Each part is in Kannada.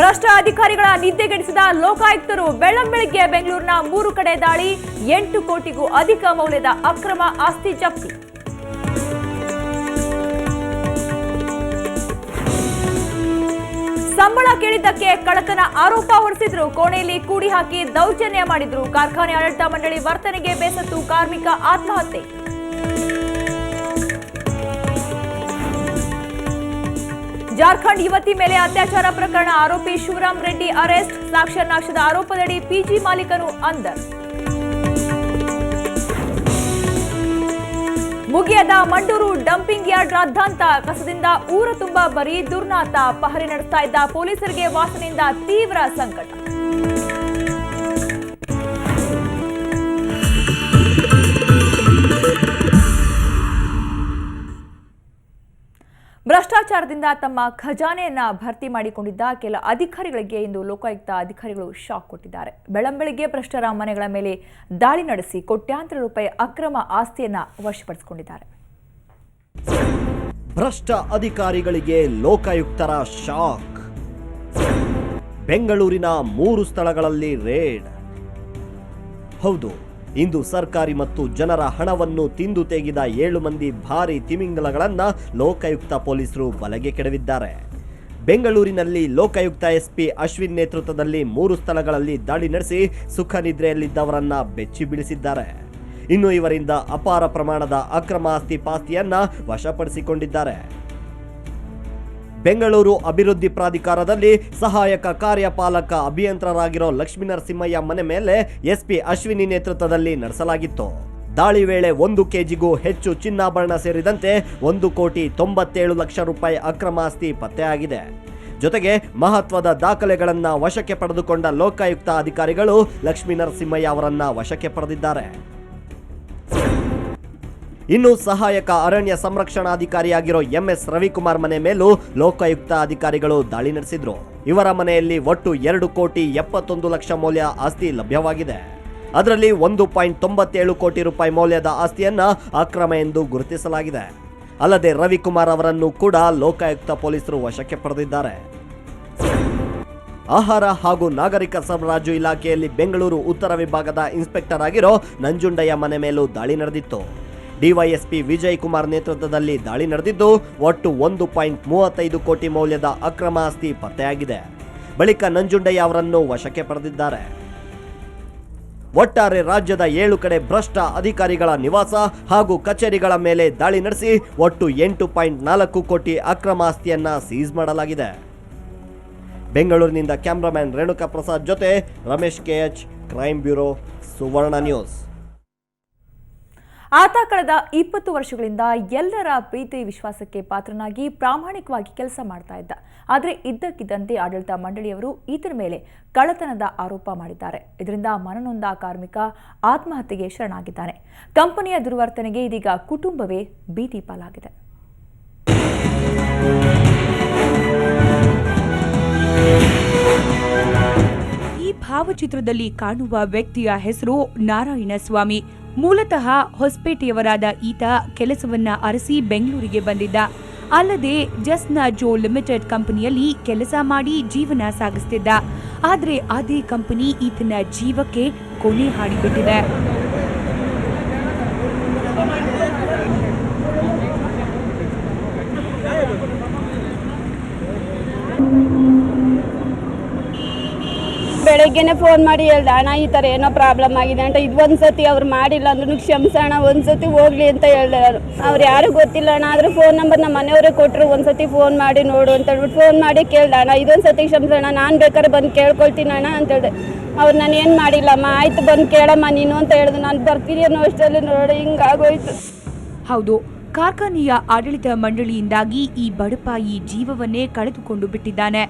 ಭ್ರಷ್ಟ ಅಧಿಕಾರಿಗಳ ನಿದ್ದೆಗೆಡಿಸಿದ ಲೋಕಾಯುಕ್ತರು ಬೆಳ್ಳಂಬೆಳಗ್ಗೆ ಬೆಂಗಳೂರಿನ 3 ಕಡೆ ದಾಳಿ 8 ಕೋಟಿಗೂ ಅಧಿಕ ಮೌಲ್ಯದ ಅಕ್ರಮ ಆಸ್ತಿ ಜಪ್ತಿ. ಸಂಬಳ ಕೇಳಿದ್ದಕ್ಕೆ ಕಳ್ಳತನ ಆರೋಪ ಹೊರಿಸಿದ್ರು. ಕೋಣೆಯಲ್ಲಿ ಕೂಡಿ ಹಾಕಿ ದೌರ್ಜನ್ಯ ಮಾಡಿದ್ರು. ಕಾರ್ಖಾನೆ ಆಡಳಿತ ಮಂಡಳಿ ವರ್ತನೆಗೆ ಬೇಸತ್ತು ಕಾರ್ಮಿಕ ಆತ್ಮಹತ್ಯೆ. ಜಾರ್ಖಂಡ್ ಯುವತಿ ಮೇಲೆ ಅತ್ಯಾಚಾರ ಪ್ರಕರಣ ಆರೋಪಿ ಶಿವರಾಮ್ ರೆಡ್ಡಿ ಅರೆಸ್ಟ್. ಸಾಕ್ಷ್ಯ ನಾಶದ ಆರೋಪದಡಿ ಪಿಜಿ ಮಾಲೀಕನು ಅಂದರ್. ಮುಗಿಯದ ಮಂಡೂರು ಡಂಪಿಂಗ್ ಯಾರ್ಡ್ ರಾದ್ಧಾಂತ. ಕಸದಿಂದ ಊರ ತುಂಬ ಬರೀ ದುರ್ನಾತ. ಪಹರೆ ನಡೆಸ್ತಾ ಇದ್ದ ಪೊಲೀಸರಿಗೆ ವಾಸನೆಯಿಂದ ತೀವ್ರ ಸಂಕಟ. ಭ್ರಷ್ಟಾಚಾರದಿಂದ ತಮ್ಮ ಖಜಾನೆಯನ್ನ ಭರ್ತಿ ಮಾಡಿಕೊಂಡಿದ್ದ ಕೆಲ ಅಧಿಕಾರಿಗಳಿಗೆ ಇಂದು ಲೋಕಾಯುಕ್ತ ಅಧಿಕಾರಿಗಳು ಶಾಕ್ ಕೊಟ್ಟಿದ್ದಾರೆ. ಬೆಳ್ಳಂಬೆಳಗ್ಗೆ ಭ್ರಷ್ಟರ ಮನೆಗಳ ಮೇಲೆ ದಾಳಿ ನಡೆಸಿ ಕೋಟ್ಯಾಂತರ ರೂಪಾಯಿ ಅಕ್ರಮ ಆಸ್ತಿಯನ್ನ ವಶಪಡಿಸಿಕೊಂಡಿದ್ದಾರೆ. ಭ್ರಷ್ಟ ಅಧಿಕಾರಿಗಳಿಗೆ ಲೋಕಾಯುಕ್ತರ ಶಾಕ್. ಬೆಂಗಳೂರಿನ 3 ಸ್ಥಳಗಳಲ್ಲಿ ರೇಡ್. ಹೌದು, ಇಂದು ಸರ್ಕಾರಿ ಮತ್ತು ಜನರ ಹಣವನ್ನು ತಿಂದು ತೆಗೆದ 7 ಮಂದಿ ಭಾರಿ ತಿಮಿಂಗಲಗಳನ್ನ ಲೋಕಾಯುಕ್ತ ಪೊಲೀಸರು ಬಲೆಗೆ ಕೆಡವಿದ್ದಾರೆ. ಬೆಂಗಳೂರಿನಲ್ಲಿ ಲೋಕಾಯುಕ್ತ ಎಸ್ಪಿ ಅಶ್ವಿನ್ ನೇತೃತ್ವದಲ್ಲಿ 3 ಸ್ಥಳಗಳಲ್ಲಿ ದಾಳಿ ನಡೆಸಿ ಸುಖ ನಿದ್ರೆಯಲ್ಲಿದ್ದವರನ್ನ ಬೆಚ್ಚಿ ಬೀಳಿಸಿದ್ದಾರೆ. ಇನ್ನು ಇವರಿಂದ ಅಪಾರ ಪ್ರಮಾಣದ ಅಕ್ರಮ ಆಸ್ತಿ ಪಾಸ್ತಿಯನ್ನ ವಶಪಡಿಸಿಕೊಂಡಿದ್ದಾರೆ. ಬೆಂಗಳೂರು ಅಭಿವೃದ್ಧಿ ಪ್ರಾಧಿಕಾರದಲ್ಲಿ ಸಹಾಯಕ ಕಾರ್ಯಪಾಲಕ ಅಭಿಯಂತರರಾಗಿರೋ ಲಕ್ಷ್ಮೀನರಸಿಂಹಯ್ಯ ಮನೆ ಮೇಲೆ ಎಸ್ಪಿ ಅಶ್ವಿನಿ ನೇತೃತ್ವದಲ್ಲಿ ನಡೆಸಲಾಗಿತ್ತು. ದಾಳಿ ವೇಳೆ 1 ಕೆಜಿಗೂ ಹೆಚ್ಚು ಚಿನ್ನಾಭರಣ ಸೇರಿದಂತೆ 1,97,00,000 ರೂಪಾಯಿ ಅಕ್ರಮ ಆಸ್ತಿ ಪತ್ತೆಯಾಗಿದೆ. ಜೊತೆಗೆ ಮಹತ್ವದ ದಾಖಲೆಗಳನ್ನ ವಶಕ್ಕೆ ಪಡೆದುಕೊಂಡ ಲೋಕಾಯುಕ್ತ ಅಧಿಕಾರಿಗಳು ಲಕ್ಷ್ಮೀನರಸಿಂಹಯ್ಯ ಅವರನ್ನ ವಶಕ್ಕೆ ಪಡೆದಿದ್ದಾರೆ. ಇನ್ನು ಸಹಾಯಕ ಅರಣ್ಯ ಸಂರಕ್ಷಣಾಧಿಕಾರಿಯಾಗಿರೋ ಎಂಎಸ್ ರವಿಕುಮಾರ್ ಮನೆ ಮೇಲೂ ಲೋಕಾಯುಕ್ತ ಅಧಿಕಾರಿಗಳು ದಾಳಿ ನಡೆಸಿದ್ರು. ಇವರ ಮನೆಯಲ್ಲಿ ಒಟ್ಟು 2,71,00,000 ಮೌಲ್ಯ ಆಸ್ತಿ ಲಭ್ಯವಾಗಿದೆ. ಅದರಲ್ಲಿ 1.97 ಕೋಟಿ ರೂಪಾಯಿ ಮೌಲ್ಯದ ಆಸ್ತಿಯನ್ನ ಅಕ್ರಮ ಎಂದು ಗುರುತಿಸಲಾಗಿದೆ. ಅಲ್ಲದೆ ರವಿಕುಮಾರ್ ಅವರನ್ನು ಕೂಡ ಲೋಕಾಯುಕ್ತ ಪೊಲೀಸರು ವಶಕ್ಕೆ ಪಡೆದಿದ್ದಾರೆ. ಆಹಾರ ಹಾಗೂ ನಾಗರಿಕ ಸರಬರಾಜು ಇಲಾಖೆಯಲ್ಲಿ ಬೆಂಗಳೂರು ಉತ್ತರ ವಿಭಾಗದ ಇನ್ಸ್ಪೆಕ್ಟರ್ ಆಗಿರೋ ನಂಜುಂಡಯ್ಯ ಮನೆ ಮೇಲೂ ದಾಳಿ ನಡೆದಿತ್ತು. ಡಿವೈಎಸ್ಪಿ ವಿಜಯ್ ಕುಮಾರ್ ನೇತೃತ್ವದಲ್ಲಿ ದಾಳಿ ನಡೆದಿದ್ದು ಒಟ್ಟು 1.35 ಕೋಟಿ ಮೌಲ್ಯದ ಅಕ್ರಮ ಆಸ್ತಿ ಪತ್ತೆಯಾಗಿದೆ. ಬಳಿಕ ನಂಜುಂಡಯ್ಯ ಅವರನ್ನು ವಶಕ್ಕೆ ಪಡೆದಿದ್ದಾರೆ. ಒಟ್ಟಾರೆ ರಾಜ್ಯದ 7 ಕಡೆ ಭ್ರಷ್ಟ ಅಧಿಕಾರಿಗಳ ನಿವಾಸ ಹಾಗೂ ಕಚೇರಿಗಳ ಮೇಲೆ ದಾಳಿ ನಡೆಸಿ ಒಟ್ಟು 8.4 ಕೋಟಿ ಅಕ್ರಮ ಆಸ್ತಿಯನ್ನ ಸೀಸ್ ಮಾಡಲಾಗಿದೆ. ಬೆಂಗಳೂರಿನಿಂದ ಕ್ಯಾಮರಾಮನ್ ರೇಣುಕಾ ಪ್ರಸಾದ್ ಜೊತೆ ರಮೇಶ್ ಕೆಎಚ್, ಕ್ರೈಮ್ ಬ್ಯೂರೋ, ಸುವರ್ಣ ನ್ಯೂಸ್. ಆತ ಕಳೆದ 20 ವರ್ಷಗಳಿಂದ ಎಲ್ಲರ ಪ್ರೀತಿ ವಿಶ್ವಾಸಕ್ಕೆ ಪಾತ್ರನಾಗಿ ಪ್ರಾಮಾಣಿಕವಾಗಿ ಕೆಲಸ ಮಾಡ್ತಾ ಇದ್ದ. ಆದರೆ ಇದ್ದಕ್ಕಿದ್ದಂತೆ ಆಡಳಿತ ಮಂಡಳಿಯವರು ಈತನ ಮೇಲೆ ಕಳ್ಳತನದ ಆರೋಪ ಮಾಡಿದ್ದಾರೆ. ಇದರಿಂದ ಮನನೊಂದ ಕಾರ್ಮಿಕ ಆತ್ಮಹತ್ಯೆಗೆ ಶರಣಾಗಿದ್ದಾನೆ. ಕಂಪನಿಯ ದುರ್ವರ್ತನೆಗೆ ಇದೀಗ ಕುಟುಂಬವೇ ಬೀದಿ ಪಾಲಾಗಿದೆ. ಈ ಭಾವಚಿತ್ರದಲ್ಲಿ ಕಾಣುವ ವ್ಯಕ್ತಿಯ ಹೆಸರು ನಾರಾಯಣಸ್ವಾಮಿ. ಮೂಲತಃ ಹೊಸಪೇಟೆಯವರಾದ ಈತ ಕೆಲಸವನ್ನ ಅರಸಿ ಬೆಂಗಳೂರಿಗೆ ಬಂದಿದ್ದ. ಅಲ್ಲದೆ ಜಸ್ನಾ ಜೋ ಲಿಮಿಟೆಡ್ ಕಂಪನಿಯಲ್ಲಿ ಕೆಲಸ ಮಾಡಿ ಜೀವನ ಸಾಗಿಸುತ್ತಿದ್ದ. ಆದರೆ ಅದೇ ಕಂಪನಿ ಈತನ ಜೀವಕ್ಕೆ ಕೊನೆ ಹಾಡಿಬಿಟ್ಟಿದೆ. ಬೆಳಗ್ಗೆನೆ ಫೋನ್ ಮಾಡಿ ಹೇಳ್ದೆ, ಅಣ್ಣ ಈ ಥರ ಏನೋ ಪ್ರಾಬ್ಲಮ್ ಆಗಿದೆ ಅಂತ. ಇದು ಒಂದ್ಸತಿ ಅವ್ರು ಮಾಡಿಲ್ಲ ಅಂದ್ರೂ ಕ್ಷಮಿಸೋಣ, ಒಂದ್ಸತಿ ಹೋಗ್ಲಿ ಅಂತ ಹೇಳ್ದೆ. ಅವ್ರು ಯಾರು ಗೊತ್ತಿಲ್ಲ ಅಣ್ಣ, ಆದ್ರೆ ಫೋನ್ ನಂಬರ್ ನಮ್ಮ ಮನೆಯವರೇ ಕೊಟ್ಟರು. ಒಂದ್ಸತಿ ಫೋನ್ ಮಾಡಿ ನೋಡು ಅಂತ ಹೇಳ್ಬಿಟ್ಟು ಫೋನ್ ಮಾಡಿ ಕೇಳ್ದೆ, ಅಣ್ಣ ಇದೊಂದ್ಸತಿ ಕ್ಷಮಿಸೋಣ, ನಾನು ಬೇಕಾದ್ರೆ ಬಂದು ಕೇಳ್ಕೊಳ್ತೀನಿ ಅಣ್ಣ ಅಂತ ಹೇಳ್ದೆ. ಅವ್ರು ನಾನು ಏನು ಮಾಡಿಲ್ಲಮ್ಮ, ಆಯ್ತು ಬಂದು ಕೇಳಮ್ಮ ನೀನು ಅಂತ ಹೇಳಿದೆ. ನಾನು ಬರ್ತೀನಿ ಅನ್ನೋ ಅಷ್ಟರಲ್ಲಿ ನೋಡಿ ಹಿಂಗಾಗೋಯ್ತು. ಹೌದು, ಕಾರ್ಖಾನೆಯ ಆಡಳಿತ ಮಂಡಳಿಯಿಂದಾಗಿ ಈ ಬಡಪಾಯಿ ಜೀವವನ್ನೇ ಕಳೆದುಕೊಂಡು ಬಿಟ್ಟಿದ್ದಾನೆ.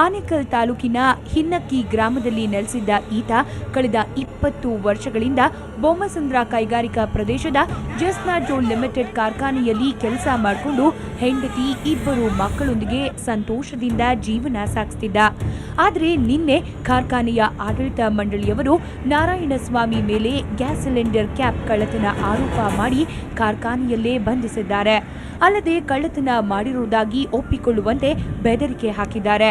ಆನೇಕಲ್ ತಾಲೂಕಿನ ಹಿನ್ನಕ್ಕಿ ಗ್ರಾಮದಲ್ಲಿ ನೆಲೆಸಿದ್ದ ಈತ ಕಳೆದ 20 ವರ್ಷಗಳಿಂದ ಬೊಮ್ಮಸಂದ್ರ ಕೈಗಾರಿಕಾ ಪ್ರದೇಶದ ಜಸ್ನಾ ಜೋ ಲಿಮಿಟೆಡ್ ಕಾರ್ಖಾನೆಯಲ್ಲಿ ಕೆಲಸ ಮಾಡಿಕೊಂಡು ಹೆಂಡತಿ 2 ಮಕ್ಕಳೊಂದಿಗೆ ಸಂತೋಷದಿಂದ ಜೀವನ ಸಾಗಿಸುತ್ತಿದ್ದ. ಆದರೆ ನಿನ್ನೆ ಕಾರ್ಖಾನೆಯ ಆಡಳಿತ ಮಂಡಳಿಯವರು ನಾರಾಯಣಸ್ವಾಮಿ ಮೇಲೆ ಗ್ಯಾಸ್ ಸಿಲಿಂಡರ್ ಕ್ಯಾಪ್ ಕಳ್ಳತನ ಆರೋಪ ಮಾಡಿ ಕಾರ್ಖಾನೆಯಲ್ಲೇ ಬಂಧಿಸಿದ್ದಾರೆ. ಅಲ್ಲದೆ ಕಳ್ಳತನ ಮಾಡಿರುವುದಾಗಿ ಒಪ್ಪಿಕೊಳ್ಳುವಂತೆ ಬೆದರಿಕೆ ಹಾಕಿದ್ದಾರೆ.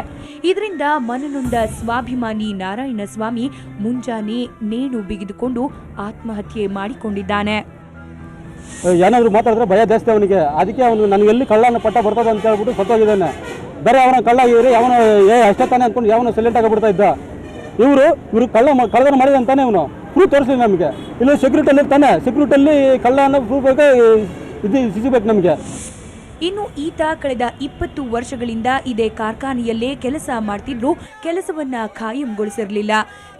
ಇದರಿಂದ ಮನನೊಂದ ಸ್ವಾಭಿಮಾನಿ ನಾರಾಯಣಸ್ವಾಮಿ ಮುಂಜಾನೆ ನೇಣು ಬಿಗಿದುಕೊಂಡು ಆತ್ಮಹತ್ಯೆ ಮಾಡಿಕೊಂಡಿದ್ದಾನೆ. ಏನಾದ್ರು ಮಾತಾಡಿದ್ರೆ ಭಯ ಜಾಸ್ತಿ ಅವನಿಗೆ. ಅದಕ್ಕೆ ಅವನು ನನಗೆ ಎಲ್ಲಿ ಕಳ್ಳನ ಪಟ್ಟ ಬರ್ತದೆ ಅಂತ ಹೇಳ್ಬಿಟ್ಟು ಸತ್ತೋಗಿದ್ದಾನೆ. ಬೇರೆ ಅವನ ಕಳ್ಳ ಇವ್ರಿ ಅವನು ಅಷ್ಟೇ ತಾನೆ ಅಂದ್ಕೊಂಡು ಯಾವನು ಸೈಲೆಂಟ್ ಆಗಿಬಿಡ್ತಾ ಇದ್ದ. ಇವರು ಕಳ್ಳತನ ಮಾಡಿದ ಅಂತಾನೆ ಇವನು ಪ್ರೂಫ್ ತೋರಿಸ್ಲಿ ನಮಗೆ. ಇಲ್ಲ ಸೆಕ್ಯೂರಿಟಿಯಲ್ಲಿ ತಾನೆ, ಸೆಕ್ಯೂರಿಟಿಯಲ್ಲಿ ಕಳ್ಳ ಅನ್ನೋ ಪ್ರೂಫ್ ಬೇಕು, ಇದು ಸಿಗಬೇಕು ನಮಗೆ. ಇನ್ನು ಈತ ಕಳೆದ 20 ವರ್ಷಗಳಿಂದ ಇದೇ ಕಾರ್ಖಾನೆಯಲ್ಲೇ ಕೆಲಸ ಮಾಡ್ತಿದ್ರು ಕೆಲಸವನ್ನ ಖಾಯಂಗೊಳಿಸಿರಲಿಲ್ಲ.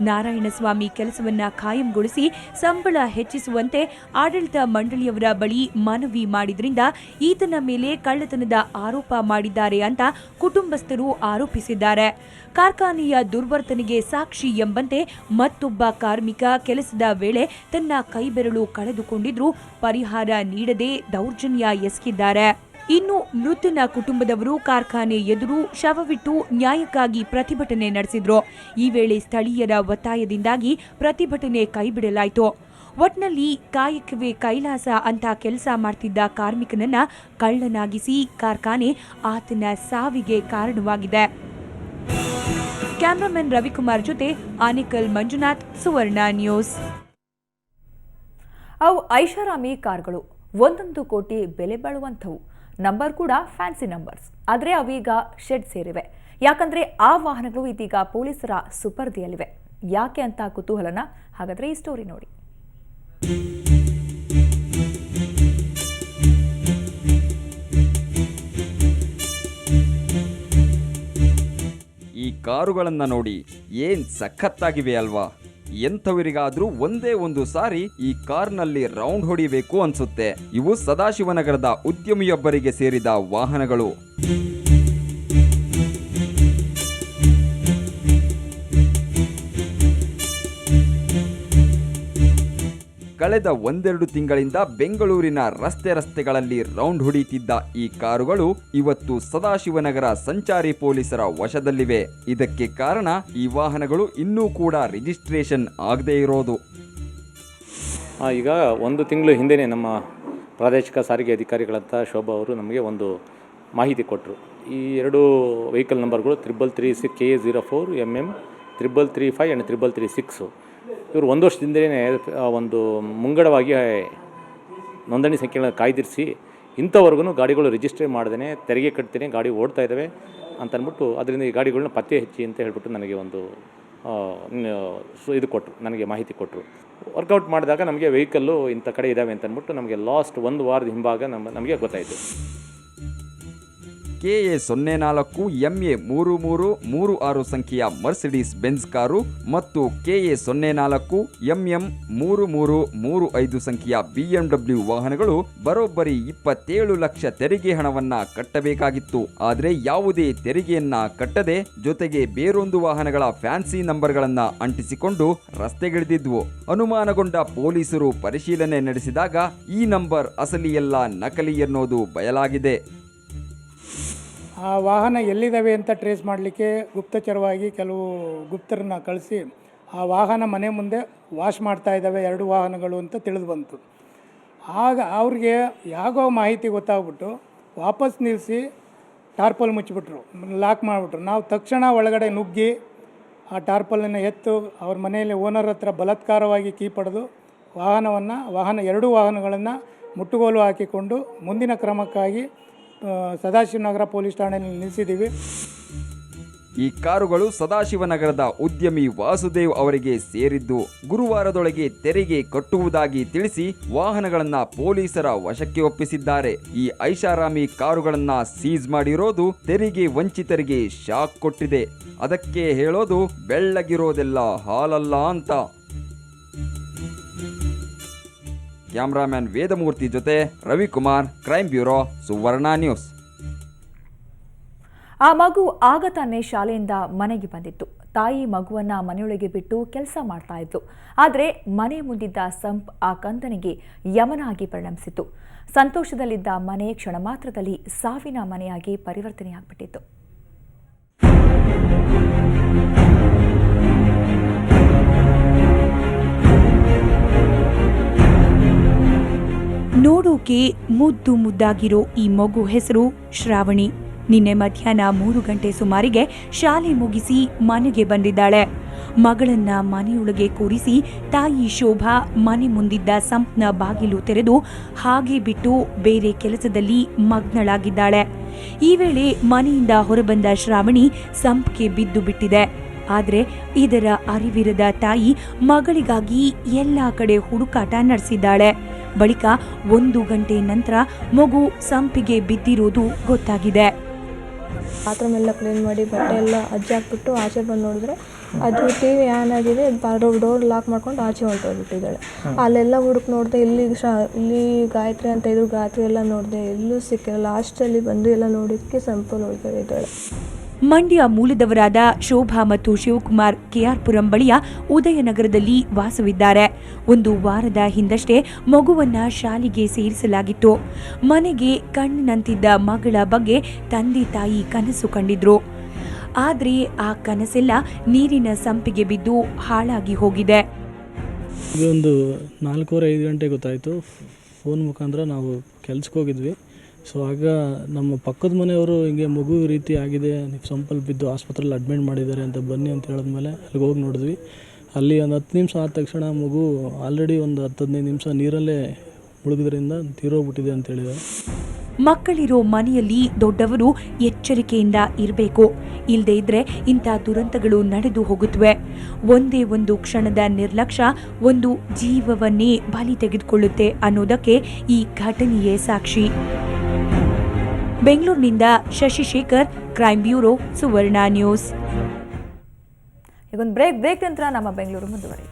ನಾರಾಯಣಸ್ವಾಮಿ ಕೆಲಸವನ್ನ ಖಾಯಂಗೊಳಿಸಿ ಸಂಬಳ ಹೆಚ್ಚಿಸುವಂತೆ ಆಡಳಿತ ಮಂಡಳಿಯವರ ಬಳಿ ಮನವಿ ಮಾಡಿದ್ರಿಂದ ಈತನ ಮೇಲೆ ಕಳ್ಳತನದ ಆರೋಪ ಮಾಡಿದ್ದಾರೆ ಅಂತ ಕುಟುಂಬಸ್ಥರು ಆರೋಪಿಸಿದ್ದಾರೆ. ಕಾರ್ಖಾನೆಯ ದುರ್ವರ್ತನೆಗೆ ಸಾಕ್ಷಿ ಎಂಬಂತೆ ಮತ್ತೊಬ್ಬ ಕಾರ್ಮಿಕ ಕೆಲಸದ ವೇಳೆ ತನ್ನ ಕೈಬೆರಳು ಕಳೆದುಕೊಂಡಿದ್ರು ಪರಿಹಾರ ನೀಡದೆ ದೌರ್ಜನ್ಯ ಎಸಗಿದ್ದಾರೆ. ಇನ್ನು ಮೃತನ ಕುಟುಂಬದವರು ಕಾರ್ಖಾನೆ ಎದುರು ಶವವಿಟ್ಟು ನ್ಯಾಯಕ್ಕಾಗಿ ಪ್ರತಿಭಟನೆ ನಡೆಸಿದ್ರು. ಈ ವೇಳೆ ಸ್ಥಳೀಯರ ಒತ್ತಾಯದಿಂದಾಗಿ ಪ್ರತಿಭಟನೆ ಕೈಬಿಡಲಾಯಿತು. ಒಟ್ನಲ್ಲಿ ಕಾಯಕವೇ ಕೈಲಾಸ ಅಂತ ಕೆಲಸ ಮಾಡ್ತಿದ್ದ ಕಾರ್ಮಿಕನನ್ನ ಕಳ್ಳನಾಗಿಸಿ ಕಾರ್ಖಾನೆ ಆತನ ಸಾವಿಗೆ ಕಾರಣವಾಗಿದೆ. ಕ್ಯಾಮರಾಮನ್ ರವಿಕುಮಾರ್ ಜೊತೆ ಆನೇಕಲ್ ಮಂಜುನಾಥ್, ಸುವರ್ಣ ನ್ಯೂಸ್. ಅವು ಐಷಾರಾಮಿ ಕಾರ್ಗಳು 1 ಕೋಟಿ ಬೆಲೆ ಬಾಳುವಂಥವು. ನಂಬರ್ ಕೂಡ ಫ್ಯಾನ್ಸಿ ನಂಬರ್ಸ್. ಆದರೆ ಅವೀಗ ಶೆಡ್ ಸೇರಿವೆ. ಯಾಕಂದ್ರೆ ಆ ವಾಹನಗಳು ಇದೀಗ ಪೊಲೀಸರ ಸುಪರ್ದಿಯಲ್ಲಿವೆ. ಯಾಕೆ ಅಂತ ಕುತೂಹಲನ? ಹಾಗಾದ್ರೆ ಈ ಸ್ಟೋರಿ ನೋಡಿ. ಈ ಕಾರುಗಳನ್ನ ನೋಡಿ, ಏನ್ ಸಖತ್ತಾಗಿವೆ ಅಲ್ವಾ? ಎಂಥವರಿಗಾದ್ರೂ ಒಂದೇ ಒಂದು ಸಾರಿ ಈ ಕಾರ್ನಲ್ಲಿ ರೌಂಡ್ ಹೊಡಿಬೇಕು ಅನ್ಸುತ್ತೆ. ಇವು ಸದಾಶಿವನಗರದ ಉದ್ಯಮಿಯೊಬ್ಬರಿಗೆ ಸೇರಿದ ವಾಹನಗಳು. ಕಳೆದ 1-2 ತಿಂಗಳಿಂದ ಬೆಂಗಳೂರಿನ ರಸ್ತೆಗಳಲ್ಲಿ ರೌಂಡ್ ಹೊಡಿತಿದ್ದ ಈ ಕಾರುಗಳು ಇವತ್ತು ಸದಾಶಿವನಗರ ಸಂಚಾರಿ ಪೊಲೀಸರ ವಶದಲ್ಲಿವೆ. ಇದಕ್ಕೆ ಕಾರಣ ಈ ವಾಹನಗಳು ಇನ್ನೂ ಕೂಡ ರಿಜಿಸ್ಟ್ರೇಷನ್ ಆಗದೇ ಇರೋದು. ಈಗ 1 ತಿಂಗಳು ಹಿಂದೆಯೇ ನಮ್ಮ ಪ್ರಾದೇಶಿಕ ಸಾರಿಗೆ ಅಧಿಕಾರಿಗಳಂತ ಶೋಭಾ ಅವರು ನಮಗೆ ಒಂದು ಮಾಹಿತಿ ಕೊಟ್ಟರು. ಈ 2 ವೆಹಿಕಲ್ ನಂಬರ್ಗಳು 333 KA04 MM 335 ಆ್ಯಂಡ್ 336. ಇವರು 1 ವರ್ಷದಿಂದಲೇ ಒಂದು ಮುಂಗಡವಾಗಿ ನೋಂದಣಿ ಸಂಖ್ಯೆಗಳನ್ನು ಕಾಯ್ದಿರಿಸಿ ಇಂಥವರೆಗೂ ಗಾಡಿಗಳು ರಿಜಿಸ್ಟ್ರೇ ಮಾಡ್ದೇ ತೆರಿಗೆ ಕಟ್ತೇನೆ ಗಾಡಿ ಓಡ್ತಾ ಇದ್ದಾವೆ ಅಂತ ಅಂದ್ಬಿಟ್ಟು ಅದರಿಂದ ಈ ಗಾಡಿಗಳನ್ನ ಪತ್ತೆ ಹಚ್ಚಿ ಅಂತ ಹೇಳ್ಬಿಟ್ಟು ನನಗೆ ಒಂದು ಇದು ಕೊಟ್ಟರು, ನನಗೆ ಮಾಹಿತಿ ಕೊಟ್ಟರು. ವರ್ಕೌಟ್ ಮಾಡಿದಾಗ ನಮಗೆ ವೆಹಿಕಲ್ಲು ಇಂಥ ಕಡೆ ಇದ್ದಾವೆ ಅಂತ ಅಂದ್ಬಿಟ್ಟು ನಮಗೆ ಲಾಸ್ಟ್ 1 ವಾರದ ಹಿಂಭಾಗ ನಮಗೆ ಗೊತ್ತಾಯಿತು. KA04 MA 3336 ಸಂಖ್ಯೆಯ ಮರ್ಸಿಡೀಸ್ ಬೆಂಜ್ ಕಾರು ಮತ್ತು KA04 MM 3335 ಸಂಖ್ಯೆಯ BMW ವಾಹನಗಳು ಬರೋಬ್ಬರಿ 27 ಲಕ್ಷ ತೆರಿಗೆ ಹಣವನ್ನ ಕಟ್ಟಬೇಕಾಗಿತ್ತು. ಆದರೆ ಯಾವುದೇ ತೆರಿಗೆಯನ್ನ ಕಟ್ಟದೆ ಜೊತೆಗೆ ಬೇರೊಂದು ವಾಹನಗಳ ಫ್ಯಾನ್ಸಿ ನಂಬರ್ಗಳನ್ನ ಅಂಟಿಸಿಕೊಂಡು ರಸ್ತೆಗಿಳಿದಿದ್ವು. ಅನುಮಾನಗೊಂಡ ಪೊಲೀಸರು ಪರಿಶೀಲನೆ ನಡೆಸಿದಾಗ ಈ ನಂಬರ್ ಅಸಲಿಯಲ್ಲ, ನಕಲಿ ಎನ್ನುವುದು ಬಯಲಾಗಿದೆ. ಆ ವಾಹನ ಎಲ್ಲಿದ್ದಾವೆ ಅಂತ ಟ್ರೇಸ್ ಮಾಡಲಿಕ್ಕೆ ಗುಪ್ತಚರವಾಗಿ ಕೆಲವು ಗುಪ್ತರನ್ನ ಕಳಿಸಿ ಆ ವಾಹನ ಮನೆ ಮುಂದೆ ವಾಶ್ ಮಾಡ್ತಾ ಇದ್ದಾವೆ 2 ವಾಹನಗಳು ಅಂತ ತಿಳಿದು ಬಂತು. ಆಗ ಅವ್ರಿಗೆ ಯಾಗೋ ಮಾಹಿತಿ ಗೊತ್ತಾಗ್ಬಿಟ್ಟು ವಾಪಸ್ ನಿಲ್ಲಿಸಿ ಟಾರ್ಪಲ್ ಮುಚ್ಚಿಬಿಟ್ರು, ಲಾಕ್ ಮಾಡಿಬಿಟ್ರು. ನಾವು ತಕ್ಷಣ ಒಳಗಡೆ ನುಗ್ಗಿ ಆ ಟಾರ್ಪಲನ್ನು ಎತ್ತು ಅವ್ರ ಮನೆಯಲ್ಲಿ ಓನರ್ ಹತ್ರ ಬಲಾತ್ಕಾರವಾಗಿ ಕೀ ಪಡೆದು ವಾಹನ 2 ವಾಹನಗಳನ್ನು ಮುಟ್ಟುಗೋಲು ಹಾಕಿಕೊಂಡು ಮುಂದಿನ ಕ್ರಮಕ್ಕಾಗಿ ಸದಾಶಿವನಗರ ಪೊಲೀಸ್ ಠಾಣೆಯಲ್ಲಿ ನಿಲ್ಲಿಸಿದ್ದೀವಿ. ಈ ಕಾರುಗಳು ಸದಾಶಿವನಗರದ ಉದ್ಯಮಿ ವಾಸುದೇವ್ ಅವರಿಗೆ ಸೇರಿದ್ದು. ಗುರುವಾರದೊಳಗೆ ತೆರಿಗೆ ಕಟ್ಟುವುದಾಗಿ ತಿಳಿಸಿ ವಾಹನಗಳನ್ನ ಪೊಲೀಸರ ವಶಕ್ಕೆ ಒಪ್ಪಿಸಿದ್ದಾರೆ. ಈ ಐಷಾರಾಮಿ ಕಾರುಗಳನ್ನ ಸೀಸ್ ಮಾಡಿರೋದು ತೆರಿಗೆ ವಂಚಿತರಿಗೆ ಶಾಕ್ ಕೊಟ್ಟಿದೆ. ಅದಕ್ಕೆ ಹೇಳೋದು ಬೆಳ್ಳಗಿರೋದೆಲ್ಲ ಹಾಲಲ್ಲ ಅಂತ. ಕ್ಯಾಮ್ರಾಮ್ಯಾನ್ ವೇದಮೂರ್ತಿ ಜೊತೆ ರವಿಕುಮಾರ್, ಕ್ರೈಮ್ ಬ್ಯೂರೋ, ಸುವರ್ಣ ನ್ಯೂಸ್. ಆ ಮಗು ಆಗ ತಾನೇ ಶಾಲೆಯಿಂದ ಮನೆಗೆ ಬಂದಿತ್ತು. ತಾಯಿ ಮಗುವನ್ನ ಮನೆಯೊಳಗೆ ಬಿಟ್ಟು ಕೆಲಸ ಮಾಡ್ತಾ ಇದ್ಲು. ಆದರೆ ಮನೆ ಮುಂದಿದ್ದ ಸಂಪ್ ಆ ಕಂದನಿಗೆ ಯಮನಾಗಿ ಪರಿಣಮಿಸಿತು. ಸಂತೋಷದಲ್ಲಿದ್ದ ಮನೆ ಕ್ಷಣ ಮಾತ್ರದಲ್ಲಿ ಸಾವಿನ ಮನೆಯಾಗಿ ಪರಿವರ್ತನೆಯಾಗ್ಬಿಟ್ಟಿತ್ತು. ನೋಡೋಕೆ ಮುದ್ದು ಮುದ್ದಾಗಿರೋ ಈ ಮಗು ಹೆಸರು ಶ್ರಾವಣಿ. ನಿನ್ನೆ ಮಧ್ಯಾಹ್ನ 3 ಗಂಟೆ ಸುಮಾರಿಗೆ ಶಾಲೆ ಮುಗಿಸಿ ಮನೆಗೆ ಬಂದಿದ್ದಾಳೆ. ಮಗಳನ್ನ ಮನೆಯೊಳಗೆ ಕೂರಿಸಿ ತಾಯಿ ಶೋಭಾ ಮನೆ ಮುಂದಿದ್ದ ಸಂಪ್ನ ಬಾಗಿಲು ತೆರೆದು ಹಾಗೆ ಬಿಟ್ಟು ಬೇರೆ ಕೆಲಸದಲ್ಲಿ ಮಗ್ನಳಾಗಿದ್ದಾಳೆ. ಈ ವೇಳೆ ಮನೆಯಿಂದ ಹೊರಬಂದ ಶ್ರಾವಣಿ ಸಂಪ್ಗೆ ಬಿದ್ದು ಬಿಟ್ಟಿದೆ. ಆದರೆ ಇದರ ಅರಿವಿರದ ತಾಯಿ ಮಗಳಿಗಾಗಿ ಎಲ್ಲಾ ಕಡೆ ಹುಡುಕಾಟ ನಡೆಸಿದ್ದಾಳೆ. ಬಳಿಕ 1 ಗಂಟೆ ನಂತರ ಮಗು ಸಂಪಿಗೆ ಬಿದ್ದಿರೋದು ಗೊತ್ತಾಗಿದೆ. ಬಾತ್ರೂಮ್ ಎಲ್ಲ ಕ್ಲೀನ್ ಮಾಡಿ ಬಟ್ಟೆ ಎಲ್ಲ ಅಜ್ಜಿ ಹಾಕ್ಬಿಟ್ಟು ಆಚೆ ಬಂದು ನೋಡಿದ್ರೆ ಅದು ಟಿವಿ ಆನ್ ಆಗಿದೆ, ಡೋರ್ ಲಾಕ್ ಮಾಡ್ಕೊಂಡು ಆಚೆ ಹೊರಟೋಗ್ಬಿಟ್ಟಿದ್ದಾಳೆ. ಅಲ್ಲೆಲ್ಲ ಹುಡುಕ್ ನೋಡಿದೆ, ಇಲ್ಲಿ ಗಾಯತ್ರಿ ಅಂತ ಇದ್ರು, ಗಾಯತ್ರಿ ಎಲ್ಲ ನೋಡಿದೆ, ಎಲ್ಲೂ ಸಿಕ್ಕಿಲ್ಲ. ಲಾಸ್ಟಲ್ಲಿ ಬಂದು ಎಲ್ಲ ನೋಡಿದ್ದಕ್ಕೆ ಸಂಪೂರ್ಣ ಉಳ್ಕೊಂಡಿದ್ದಾಳೆ. ಮಂಡ್ಯ ಮೂಲದವರಾದ ಶೋಭಾ ಮತ್ತು ಶಿವಕುಮಾರ್ ಕೆಆರ್ಪುರಂ ಬಳಿಯ ಉದಯನಗರದಲ್ಲಿ ವಾಸವಿದ್ದಾರೆ. 1 ವಾರದ ಹಿಂದಷ್ಟೇ ಮಗುವನ್ನ ಶಾಲೆಗೆ ಸೇರಿಸಲಾಗಿತ್ತು. ಮನೆಗೆ ಕಣ್ಣಿನಂತಿದ್ದ ಮಗಳ ಬಗ್ಗೆ ತಂದೆ ತಾಯಿ ಕನಸು ಕಂಡಿದ್ರು. ಆದರೆ ಆ ಕನಸೆಲ್ಲ ನೀರಿನ ಸಂಪಿಗೆ ಬಿದ್ದು ಹಾಳಾಗಿ ಹೋಗಿದೆ. ಒಂದು 4:30-5 ಗಂಟೆ ಗೊತ್ತಾಯಿತು. ಫೋನ್ ಮುಖಾಂತರ ನಾವು ಕೆಲ್ಸಕ್ಕೆ ಹೋಗಿದ್ವಿ. ಸೊ ಆಗ ನಮ್ಮ ಪಕ್ಕದ ಮನೆಯವರು ಹಿಂಗೆ ಮಗು ರೀತಿ ಆಗಿದೆ, ನೀವು ಸಂಪಲ್ಲಿ ಬಿದ್ದು ಆಸ್ಪತ್ರೆಯಲ್ಲಿ ಅಡ್ಮಿಟ್ ಮಾಡಿದ್ದಾರೆ ಅಂತ ಬನ್ನಿ ಅಂತ ಹೇಳಿದ್ಮೇಲೆ ಅಲ್ಲಿಗೆ ಹೋಗಿ ನೋಡಿದ್ವಿ. ಅಲ್ಲಿ ಒಂದು 10 ನಿಮಿಷ ಆದ ತಕ್ಷಣ ಮಗು ಆಲ್ರೆಡಿ ಒಂದು 10-15 ನಿಮಿಷ ನೀರಲ್ಲೇ ಮುಳುಗೋದ್ರಿಂದ ತೀರೋಗ್ಬಿಟ್ಟಿದೆ ಅಂತ ಹೇಳಿದ್ದಾರೆ. ಮಕ್ಕಳಿರೋ ಮನೆಯಲ್ಲಿ ದೊಡ್ಡವರು ಎಚ್ಚರಿಕೆಯಿಂದ ಇರಬೇಕು. ಇಲ್ಲದೇ ಇದ್ರೆ ಇಂಥ ದುರಂತಗಳು ನಡೆದು ಹೋಗುತ್ತವೆ. ಒಂದೇ ಒಂದು ಕ್ಷಣದ ನಿರ್ಲಕ್ಷ್ಯ ಒಂದು ಜೀವವನ್ನೇ ಬಲಿ ತೆಗೆದುಕೊಳ್ಳುತ್ತೆ ಅನ್ನೋದಕ್ಕೆ ಈ ಘಟನೆಯೇ ಸಾಕ್ಷಿ. ಬೆಂಗಳೂರಿನಿಂದ ಶಶಿಶೇಖರ್, ಕ್ರೈಮ್ ಬ್ಯೂರೋ, ಸುವರ್ಣ ನ್ಯೂಸ್. ಈಗೊಂದು ಬ್ರೇಕ್ ನಂತರ ನಮ್ಮ ಬೆಂಗಳೂರು ಮುಂದುವರಿಯುತ್ತೆ.